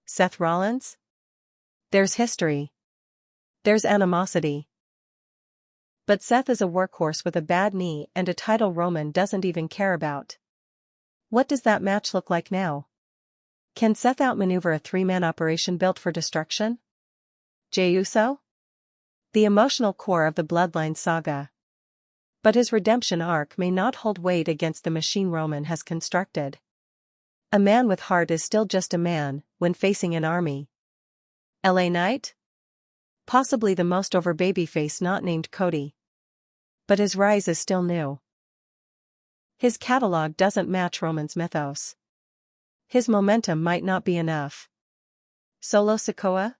Seth Rollins? There's history. There's animosity. But Seth is a workhorse with a bad knee and a title Roman doesn't even care about. What does that match look like now? Can Seth outmaneuver a three-man operation built for destruction? Jey Uso? The emotional core of the Bloodline saga. But his redemption arc may not hold weight against the machine Roman has constructed. A man with heart is still just a man when facing an army. LA Knight? Possibly the most over babyface not named Cody. But his rise is still new. His catalog doesn't match Roman's mythos. His momentum might not be enough. Solo Sikoa?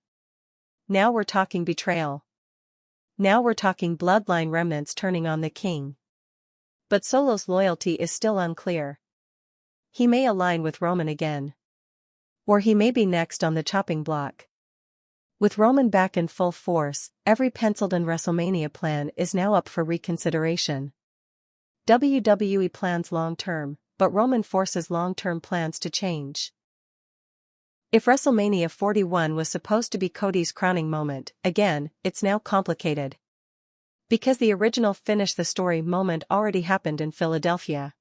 Now we're talking betrayal. Now we're talking bloodline remnants turning on the king. But Solo's loyalty is still unclear. He may align with Roman again. Or he may be next on the chopping block. With Roman back in full force, every penciled-in WrestleMania plan is now up for reconsideration. WWE plans long-term, but Roman forces long-term plans to change. If WrestleMania 41 was supposed to be Cody's crowning moment, again, it's now complicated. Because the original finish the story moment already happened in Philadelphia.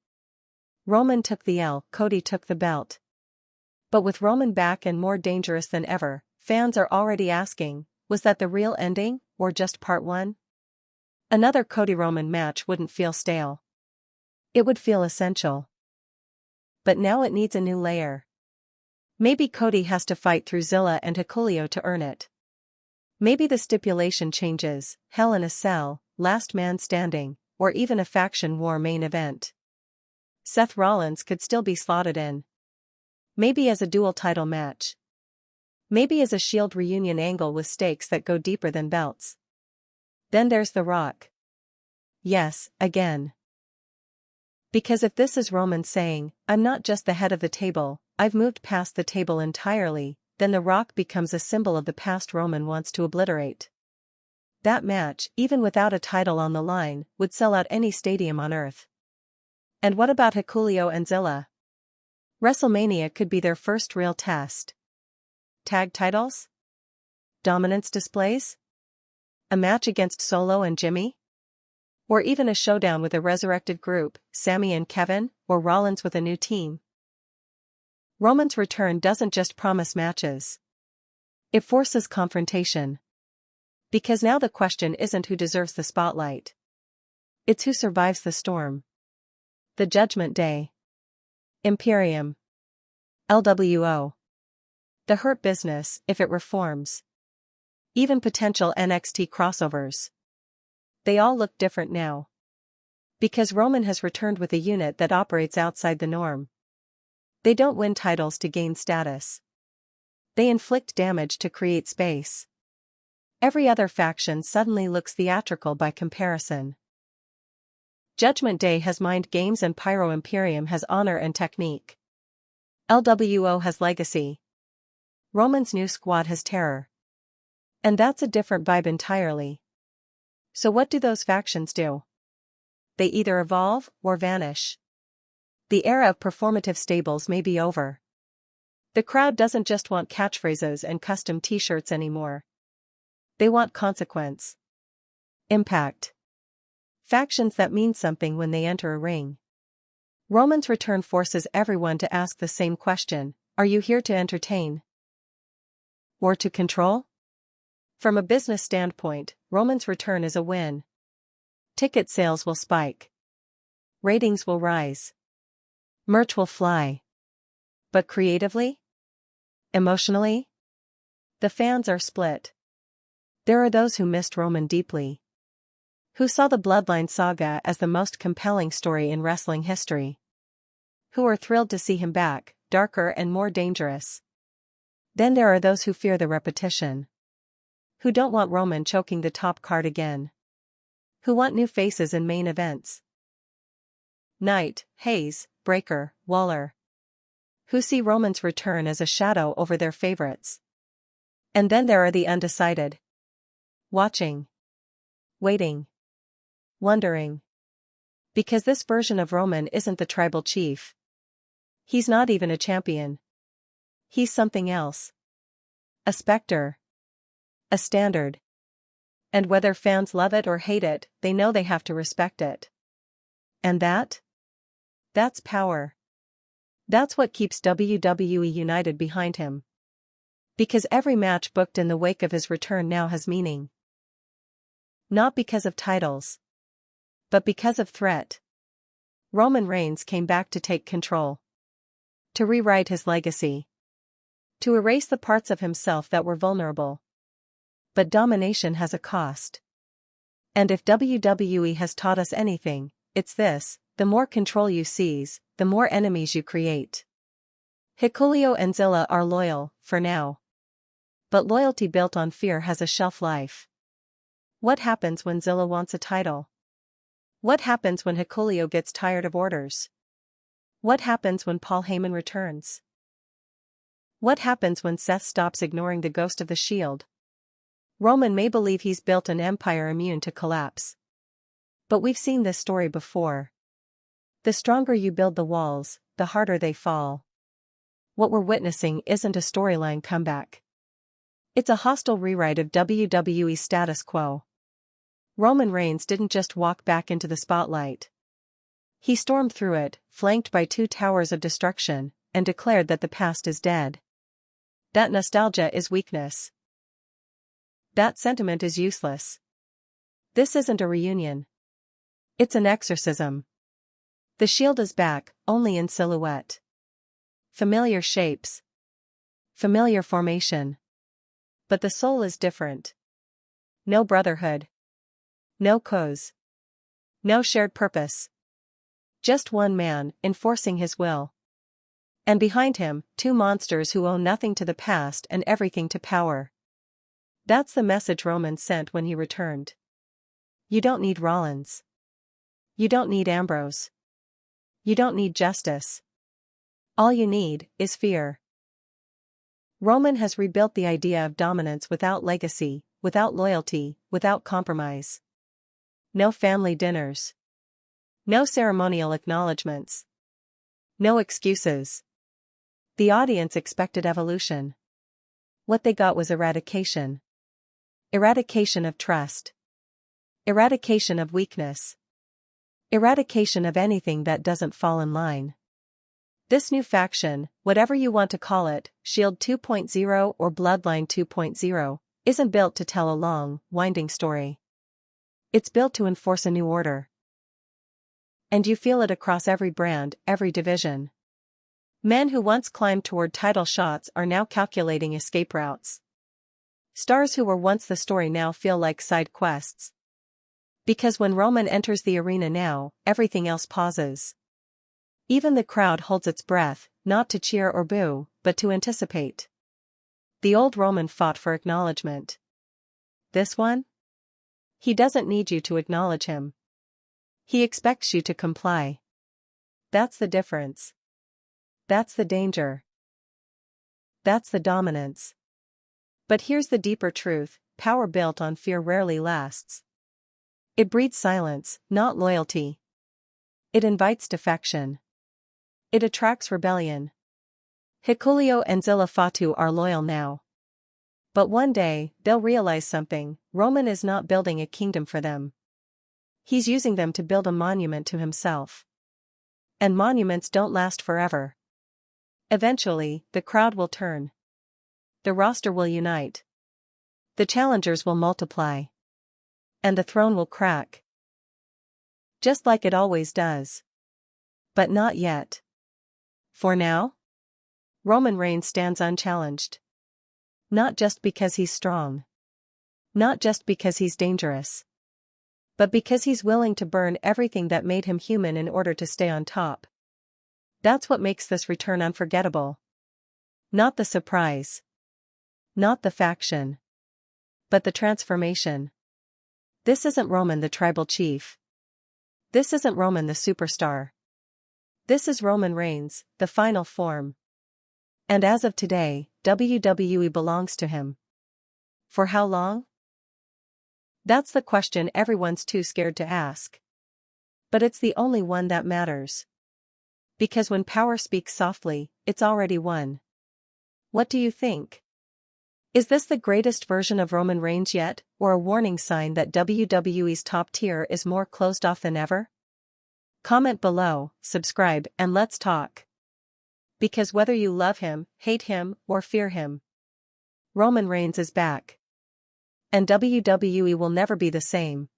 Roman took the L, Cody took the belt. But with Roman back and more dangerous than ever, fans are already asking, was that the real ending, or just part one? Another Cody-Roman match wouldn't feel stale. It would feel essential. But now it needs a new layer. Maybe Cody has to fight through Zilla and Hikuleo to earn it. Maybe the stipulation changes, Hell in a Cell, Last Man Standing, or even a faction war main event. Seth Rollins could still be slotted in. Maybe as a dual title match. Maybe as a Shield reunion angle with stakes that go deeper than belts. Then there's The Rock. Yes, again. Because if this is Roman saying, I'm not just the head of the table, I've moved past the table entirely, then The Rock becomes a symbol of the past Roman wants to obliterate. That match, even without a title on the line, would sell out any stadium on earth. And what about Hikuloe and Zilla? WrestleMania could be their first real test. Tag titles? Dominance displays? A match against Solo and Jimmy? Or even a showdown with a resurrected group, Sami and Kevin, or Rollins with a new team? Roman's return doesn't just promise matches. It forces confrontation. Because now the question isn't who deserves the spotlight. It's who survives the storm. The Judgment Day. Imperium. LWO. The Hurt Business, if it reforms. Even potential NXT crossovers. They all look different now. Because Roman has returned with a unit that operates outside the norm. They don't win titles to gain status. They inflict damage to create space. Every other faction suddenly looks theatrical by comparison. Judgment Day has mind games and Pyro Imperium has honor and technique. LWO has legacy. Roman's new squad has terror. And that's a different vibe entirely. So what do those factions do? They either evolve or vanish. The era of performative stables may be over. The crowd doesn't just want catchphrases and custom t-shirts anymore. They want consequence. Impact. Factions that mean something when they enter a ring. Roman's return forces everyone to ask the same question, are you here to entertain? Or to control? From a business standpoint, Roman's return is a win. Ticket sales will spike. Ratings will rise. Merch will fly. But creatively? Emotionally? The fans are split. There are those who missed Roman deeply. Who saw the Bloodline saga as the most compelling story in wrestling history. Who are thrilled to see him back, darker and more dangerous. Then there are those who fear the repetition. Who don't want Roman choking the top card again. Who want new faces in main events. Knight, Hayes, Breaker, Waller, who see Roman's return as a shadow over their favorites. And then there are the undecided. Watching. Waiting. Wondering. Because this version of Roman isn't the tribal chief. He's not even a champion. He's something else. A specter. A standard. And whether fans love it or hate it, they know they have to respect it. And that's power. That's what keeps WWE united behind him. Because every match booked in the wake of his return now has meaning. Not because of titles, but because of threat. Roman Reigns came back to take control. To rewrite his legacy. To erase the parts of himself that were vulnerable. But domination has a cost. And if WWE has taught us anything, it's this: the more control you seize, the more enemies you create. Hikuleo and Zilla are loyal, for now. But loyalty built on fear has a shelf life. What happens when Zilla wants a title? What happens when Hikuleo gets tired of orders? What happens when Paul Heyman returns? What happens when Seth stops ignoring the ghost of the Shield? Roman may believe he's built an empire immune to collapse. But we've seen this story before. The stronger you build the walls, the harder they fall. What we're witnessing isn't a storyline comeback. It's a hostile rewrite of WWE's status quo. Roman Reigns didn't just walk back into the spotlight. He stormed through it, flanked by 2 towers of destruction, and declared that the past is dead. That nostalgia is weakness. That sentiment is useless. This isn't a reunion. It's an exorcism. The Shield is back, only in silhouette. Familiar shapes. Familiar formation. But the soul is different. No brotherhood. No cause. No shared purpose. Just one man, enforcing his will. And behind him, 2 monsters who owe nothing to the past and everything to power. That's the message Roman sent when he returned. You don't need Rollins. You don't need Ambrose. You don't need justice. All you need is fear. Roman has rebuilt the idea of dominance without legacy, without loyalty, without compromise. No family dinners. No ceremonial acknowledgements. No excuses. The audience expected evolution. What they got was eradication. Eradication of trust. Eradication of weakness. Eradication of anything that doesn't fall in line. This new faction, whatever you want to call it, Shield 2.0 or Bloodline 2.0, isn't built to tell a long, winding story. It's built to enforce a new order. And you feel it across every brand, every division. Men who once climbed toward title shots are now calculating escape routes. Stars who were once the story now feel like side quests. Because when Roman enters the arena now, everything else pauses. Even the crowd holds its breath, not to cheer or boo, but to anticipate. The old Roman fought for acknowledgement. This one? He doesn't need you to acknowledge him. He expects you to comply. That's the difference. That's the danger. That's the dominance. But here's the deeper truth: power built on fear rarely lasts. It breeds silence, not loyalty. It invites defection. It attracts rebellion. Hikuleo and Zilla Fatu are loyal now. But one day, they'll realize something: Roman is not building a kingdom for them. He's using them to build a monument to himself. And monuments don't last forever. Eventually, the crowd will turn. The roster will unite. The challengers will multiply. And the throne will crack. Just like it always does. But not yet. For now, Roman Reigns stands unchallenged. Not just because he's strong. Not just because he's dangerous. But because he's willing to burn everything that made him human in order to stay on top. That's what makes this return unforgettable. Not the surprise. Not the faction. But the transformation. This isn't Roman the tribal chief. This isn't Roman the superstar. This is Roman Reigns, the final form. And as of today, WWE belongs to him. For how long? That's the question everyone's too scared to ask. But it's the only one that matters. Because when power speaks softly, it's already won. What do you think? Is this the greatest version of Roman Reigns yet, or a warning sign that WWE's top tier is more closed off than ever? Comment below, subscribe, and let's talk. Because whether you love him, hate him, or fear him, Roman Reigns is back. And WWE will never be the same.